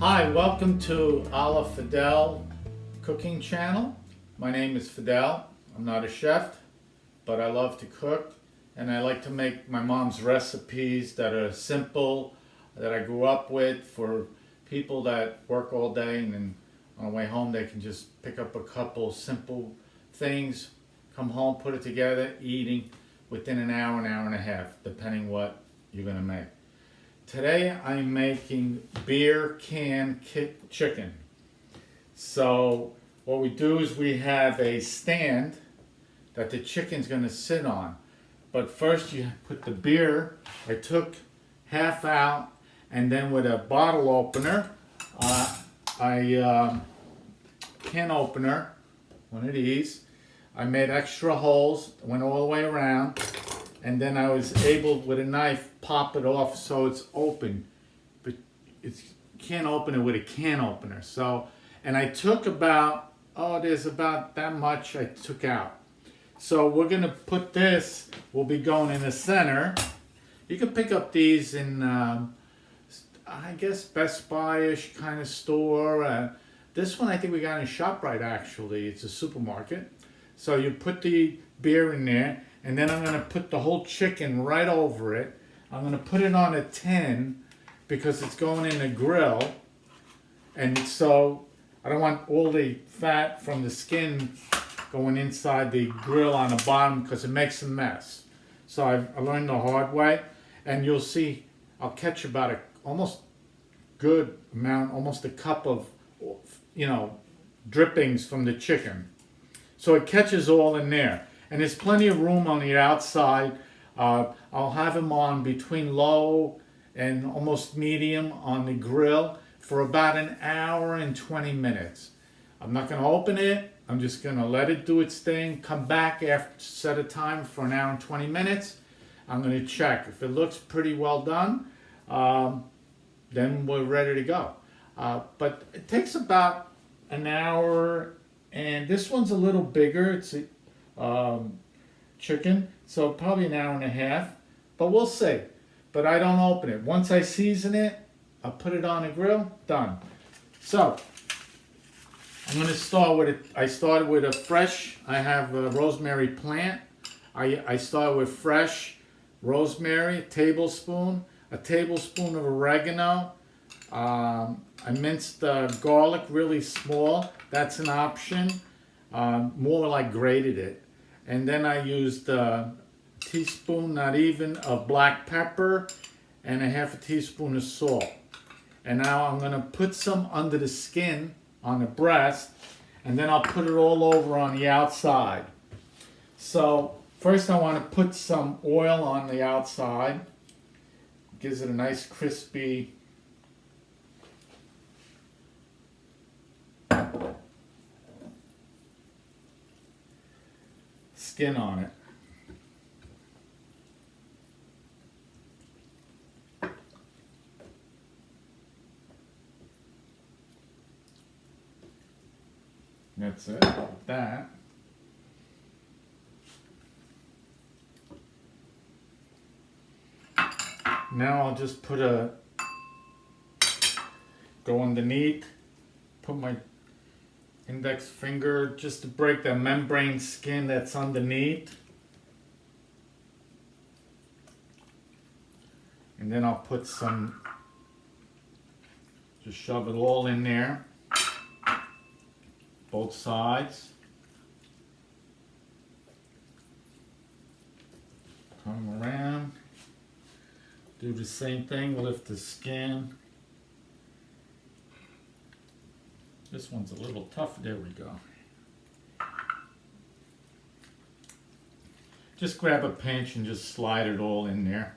Hi, welcome to Alla Fedele cooking channel. My name is Fidel. I'm not a chef, but I love to cook, and I like to make my mom's recipes that are simple, that I grew up with, for people that work all day and then on the way home they can just pick up a couple simple things, come home, put it together, eating within an hour and a half, depending what you're going to make. Today I'm making beer can chicken. So what we do is we have a stand that the chicken's going to sit on. But first you put the beer, I took half out, and then with a bottle opener, can opener, one of these, I made extra holes, went all the way around, and then I was able with a knife pop it off so it's open, but you can't open it with a can opener. So, and I took about, there's about that much I took out. So we're gonna put this, will be going in the center. You can pick up these in, I guess, Best Buy-ish kind of store. This one I think we got in ShopRite actually, it's a supermarket. So you put the beer in there, and then I'm gonna put the whole chicken right over it. I'm gonna put it on a tin because it's going in the grill. And so I don't want all the fat from the skin going inside the grill on the bottom because it makes a mess. So I learned the hard way, and you'll see I'll catch about almost good amount, almost a cup of, drippings from the chicken. So it catches all in there. And there's plenty of room on the outside. I'll have them on between low and almost medium on the grill for about an hour and 20 minutes. I'm not going to open it. I'm just going to let it do its thing. Come back after set a time for an hour and 20 minutes. I'm going to check. If it looks pretty well done, then we're ready to go. But it takes about an hour, and this one's a little bigger. It's chicken, so probably an hour and a half, but we'll see. But I don't open it. Once I season it, I'll put it on the grill, done. So I'm going to start with it. I started with a fresh, I have a rosemary plant. I started with fresh rosemary, a tablespoon of oregano. I minced garlic really small. That's an option. More like grated it. And then I used a teaspoon, not even, of black pepper and a half a teaspoon of salt. And now I'm going to put some under the skin on the breast, and then I'll put it all over on the outside. So first I want to put some oil on the outside. Gives it a nice crispy skin on it. That's it, like that. Now I'll just go underneath, put my index finger just to break the membrane skin that's underneath. And then I'll put just shove it all in there, both sides. Come around, do the same thing, lift the skin. This one's a little tough. There we go. Just grab a pinch and just slide it all in there.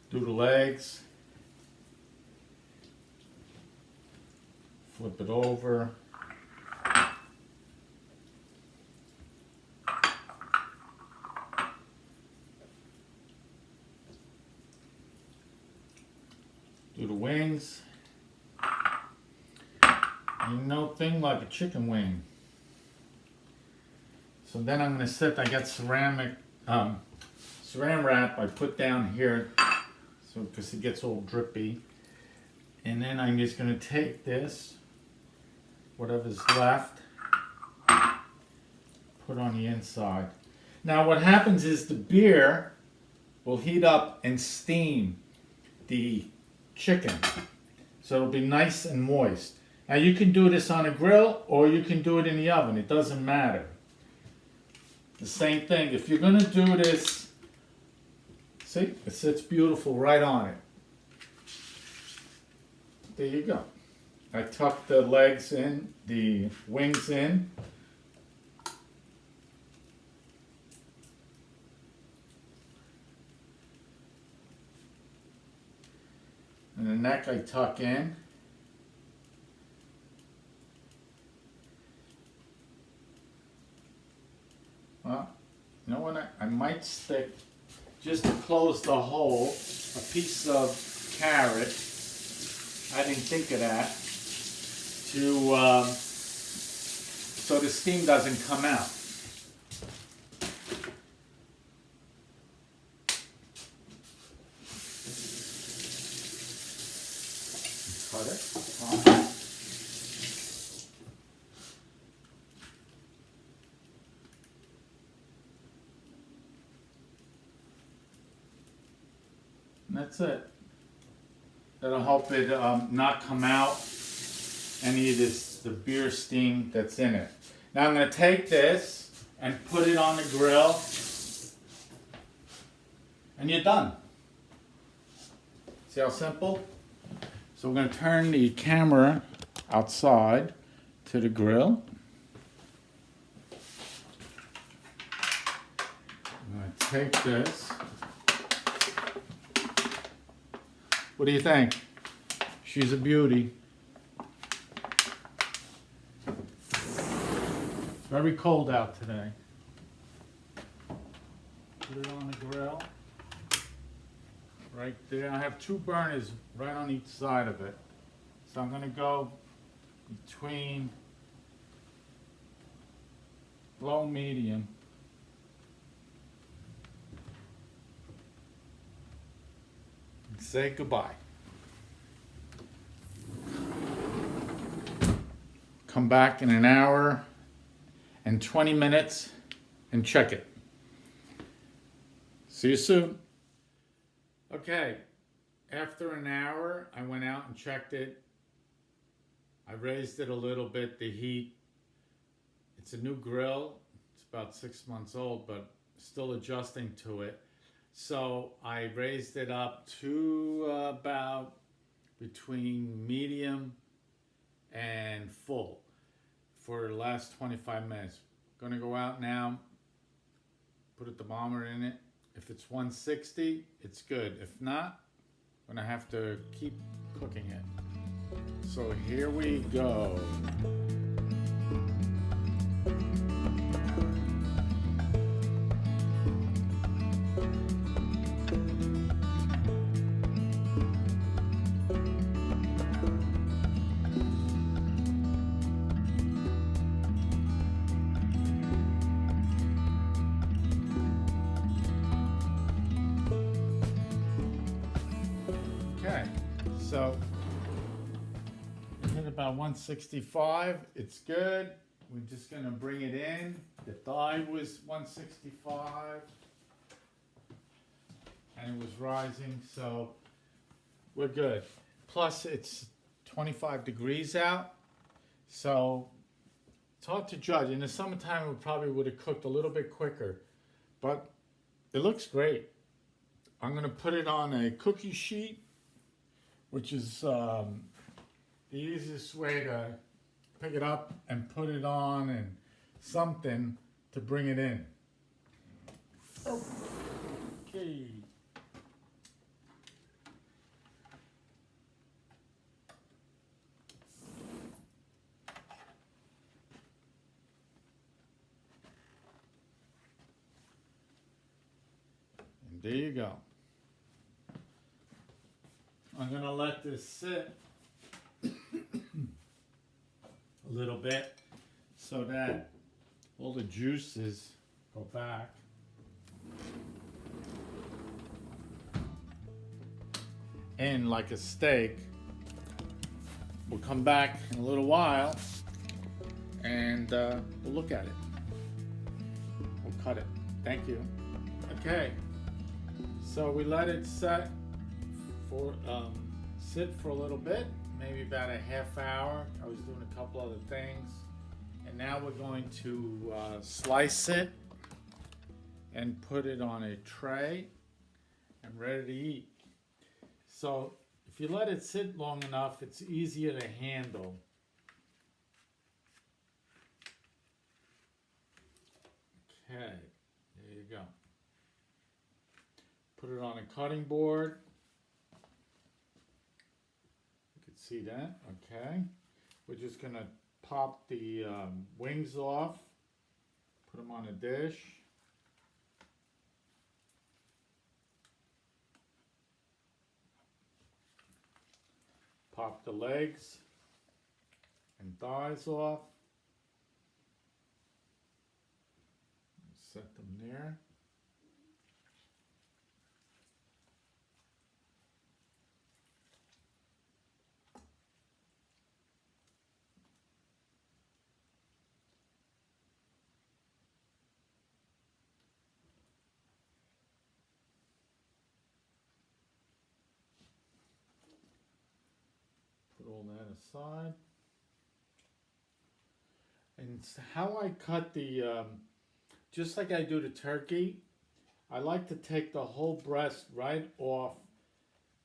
Do the legs. Flip it over. wings. Ain't no thing like a chicken wing. So then I'm gonna set, I got saran wrap I put down here, so because it gets all drippy. And then I'm just gonna take this, whatever's left, put on the inside. Now what happens is the beer will heat up and steam the chicken. So it'll be nice and moist. Now you can do this on a grill or you can do it in the oven. It doesn't matter. The same thing. If you're going to do this, see, it sits beautiful right on it. There you go. I tucked the legs in, the wings in. And the neck I tuck in. Well, you know what, I might stick, just to close the hole, a piece of carrot. I didn't think of that. So the steam doesn't come out. Cut it. And that's it. That'll help it not come out any of the beer steam that's in it. Now I'm going to take this and put it on the grill, and you're done. See how simple? So we're going to turn the camera outside to the grill. I'm going to take this. What do you think? She's a beauty. Very cold out today. Put it on the grill. Right there. I have two burners right on each side of it. So I'm going to go between low, medium. And say goodbye. Come back in an hour and 20 minutes and check it. See you soon. Okay, after an hour, I went out and checked it. I raised it a little bit, the heat. It's a new grill. It's about 6 months old, but still adjusting to it. So I raised it up to about between medium and full for the last 25 minutes. Gonna go out now, put a thermometer in it. If it's 160, it's good. If not, I'm gonna have to keep cooking it. So here we go. Okay, so we hit about 165. It's good. We're just gonna bring it in. The thigh was 165, and it was rising, so we're good. Plus, it's 25 degrees out, so it's hard to judge. In the summertime, we probably would have cooked a little bit quicker, but it looks great. I'm gonna put it on a cookie sheet, which is the easiest way to pick it up and put it on and something to bring it in. Okay. And there you go. I'm gonna let this sit a little bit so that all the juices go back. And like a steak, we'll come back in a little while and we'll look at it. We'll cut it. Thank you. Okay, so we let it sit for a little bit, maybe about a half hour. I was doing a couple other things, and now we're going to slice it and put it on a tray and ready to eat. So if you let it sit long enough, it's easier to handle. Okay, there you go. Put it on a cutting board. You can see that, okay. We're just gonna pop the wings off, put them on a dish. Pop the legs and thighs off. Set them there. Put all that aside. And how I cut the, just like I do the turkey, I like to take the whole breast right off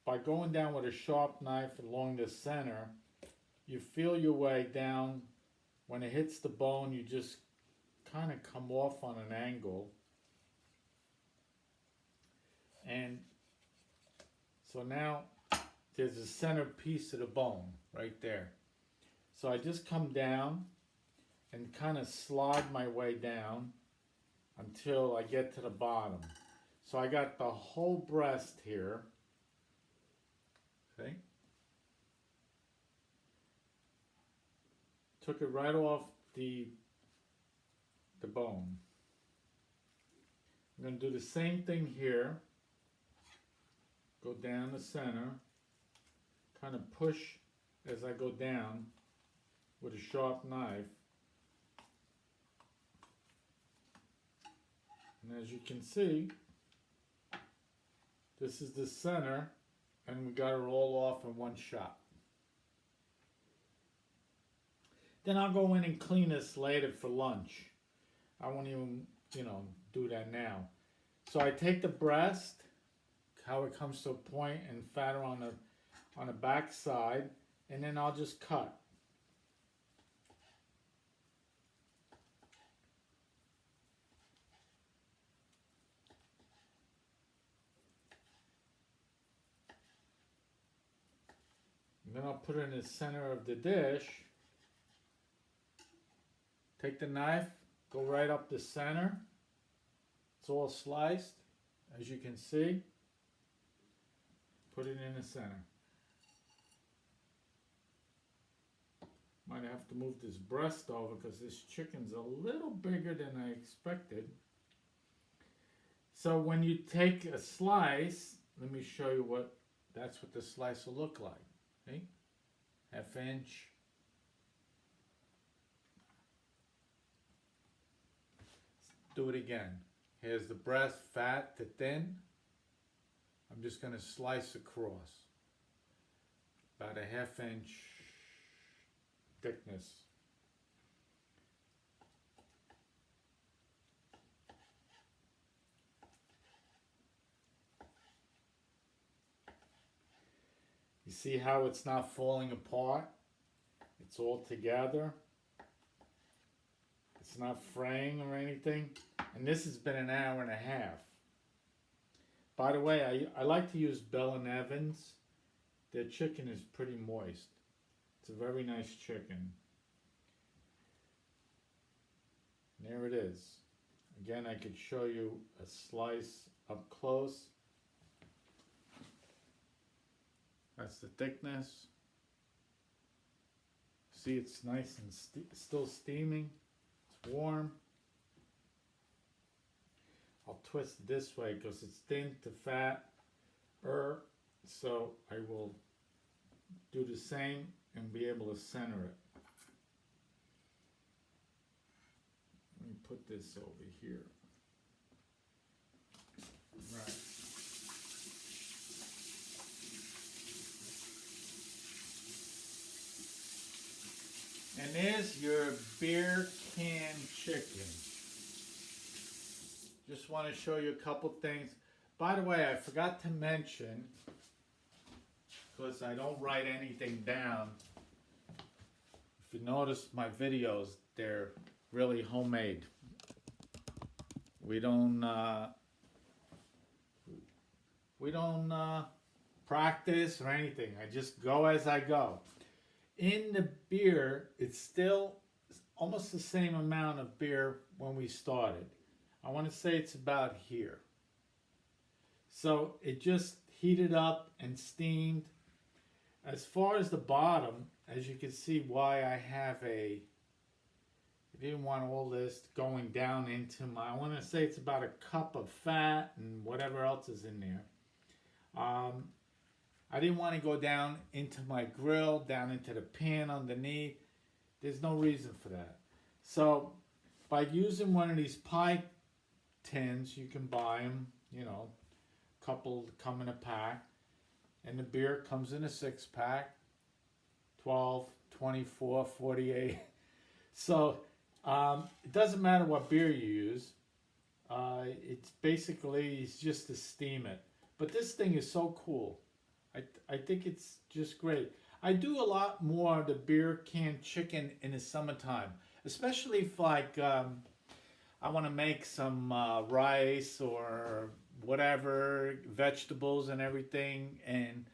by going down with a sharp knife along the center. You feel your way down. When it hits the bone, you just kind of come off on an angle. And so now there's a center piece of the bone right there. So I just come down and kind of slide my way down until I get to the bottom. So I got the whole breast here. See? Took it right off the bone. I'm going to do the same thing here. Go down the center. Kind of push as I go down with a sharp knife. And as you can see, this is the center, and we got it all off in one shot. Then I'll go in and clean this later for lunch. I won't even, do that now. So I take the breast, how it comes to a point, and fatter on the back side, and then I'll just cut. And then I'll put it in the center of the dish. Take the knife, go right up the center. It's all sliced, as you can see. Put it in the center. Might have to move this breast over because this chicken's a little bigger than I expected. So when you take a slice, let me show you that's what the slice will look like. See? Half inch. Let's do it again. Here's the breast, fat to thin. I'm just going to slice across. About a half inch thickness. You see how it's not falling apart? It's all together. It's not fraying or anything. And this has been an hour and a half. By the way, I like to use Bell & Evans. Their chicken is pretty moist. It's a very nice chicken. And there it is. Again, I could show you a slice up close. That's the thickness. See, it's nice and still steaming. It's warm. I'll twist it this way because it's thin to fat. So I will do the same and be able to center it. Let me put this over here. Right. And there's your beer can chicken. Just want to show you a couple things. By the way, I forgot to mention, because I don't write anything down. If you notice my videos, they're really homemade. We don't practice or anything. I just go as I go. In the beer, it's still almost the same amount of beer when we started. I want to say it's about here. So it just heated up and steamed. As far as the bottom, as you can see why I have I didn't want all this going down into I want to say it's about a cup of fat and whatever else is in there. I didn't want to go down into my grill, down into the pan underneath. There's no reason for that. So by using one of these pie tins, you can buy them, a couple come in a pack. And the beer comes in a 6-pack, 12, 24, 48. So it doesn't matter what beer you use. It's just to steam it. But this thing is so cool. I think it's just great. I do a lot more of the beer can chicken in the summertime, especially if I want to make some rice or whatever, vegetables and everything, and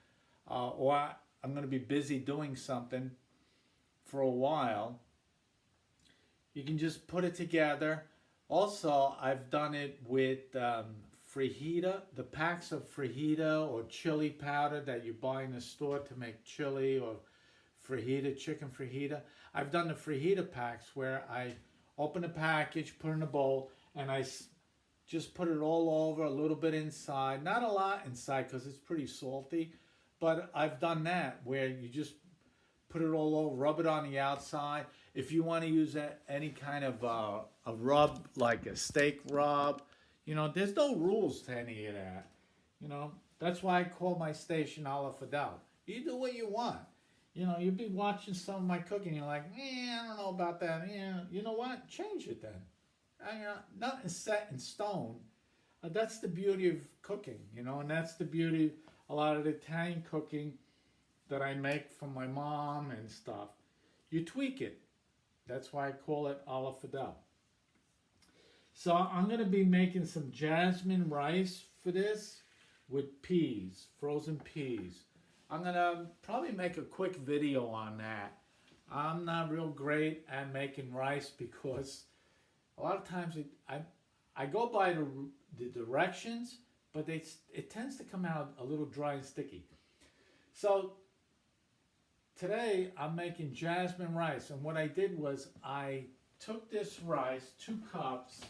or I'm going to be busy doing something for a while. You can just put it together. Also, I've done it with fajita, the packs of fajita or chili powder that you buy in the store to make chili or fajita, chicken fajita. I've done the fajita packs where I open the package, put it in a bowl, and I just put it all over, a little bit inside. Not a lot inside because it's pretty salty, but I've done that where you just put it all over, rub it on the outside. If you want to use any kind of a rub, like a steak rub, there's no rules to any of that. That's why I call my station Alla Fedele. You do what you want. You'll be watching some of my cooking, you're like, I don't know about that. You know what? Change it then. Nothing set in stone. That's the beauty of cooking, and that's the beauty of a lot of the Italian cooking that I make from my mom and stuff. You tweak it. That's why I call it Alla Fedele. So I'm going to be making some jasmine rice for this with peas, frozen peas. I'm going to probably make a quick video on that. I'm not real great at making rice because a lot of times I go by the directions, but it tends to come out a little dry and sticky. So today I'm making jasmine rice, and what I did was I took this rice, 2 cups,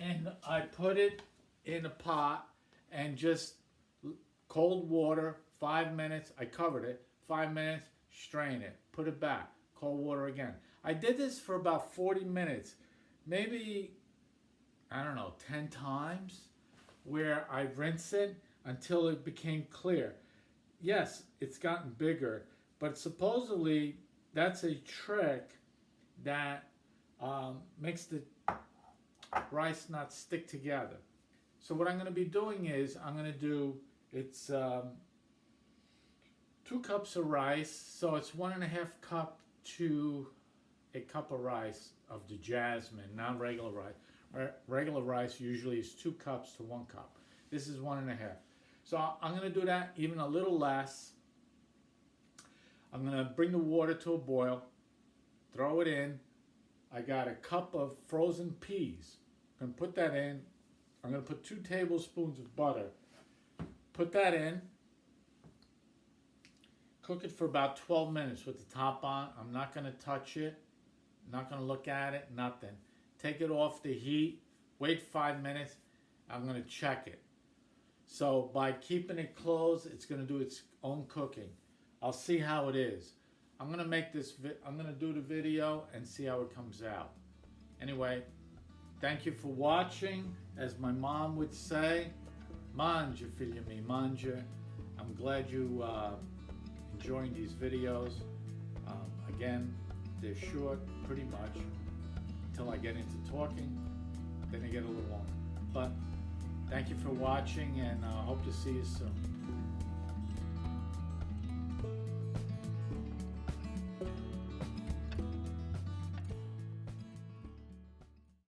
and I put it in a pot and just cold water, 5 minutes, I covered it, 5 minutes, strain it, put it back, cold water again. I did this for about 40 minutes, maybe, 10 times, where I rinse it until it became clear. Yes, it's gotten bigger, but supposedly that's a trick that makes the rice not stick together. So what I'm going to be doing is it's 2 cups of rice, so it's 1.5 cup to a cup of rice of the jasmine, not regular rice. Regular rice usually is 2 cups to 1 cup. This is 1.5. So I'm going to do that even a little less. I'm going to bring the water to a boil, throw it in. I got a cup of frozen peas. I'm going to put that in. I'm going to put 2 tablespoons of butter. Put that in. Cook it for about 12 minutes with the top on. I'm not going to touch it. Not going to look at it. Nothing. Take it off the heat. Wait 5 minutes. I'm going to check it. So by keeping it closed, it's going to do its own cooking. I'll see how it is. I'm going to make this. I'm going to do the video and see how it comes out. Anyway, thank you for watching. As my mom would say, manje, figlio mio, manje. I'm glad you enjoying these videos. Again, they're short, pretty much, until I get into talking. Then they get a little longer. But thank you for watching, and I hope to see you soon.